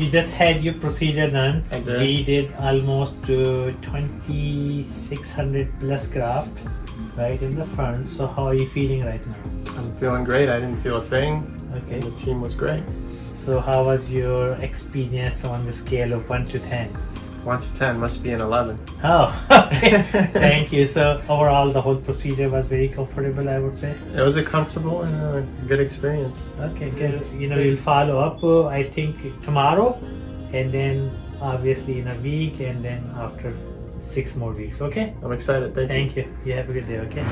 you just had your procedure done. I did. We did almost 2,600 plus graft right in the front. So how are you feeling right now? I'm feeling great. I didn't feel a thing. Okay. And the team was great. So how was your experience on the scale of 1 to 10? 1 to 10 must be an 11. Oh, okay. Thank you. So overall, the whole procedure was very comfortable, I would say. It was a comfortable and a good experience. Okay, good. We'll follow up, I think, tomorrow, and then obviously in a week, and then after 6 more weeks, okay? I'm excited. Thank you. Thank you. You have a good day, okay?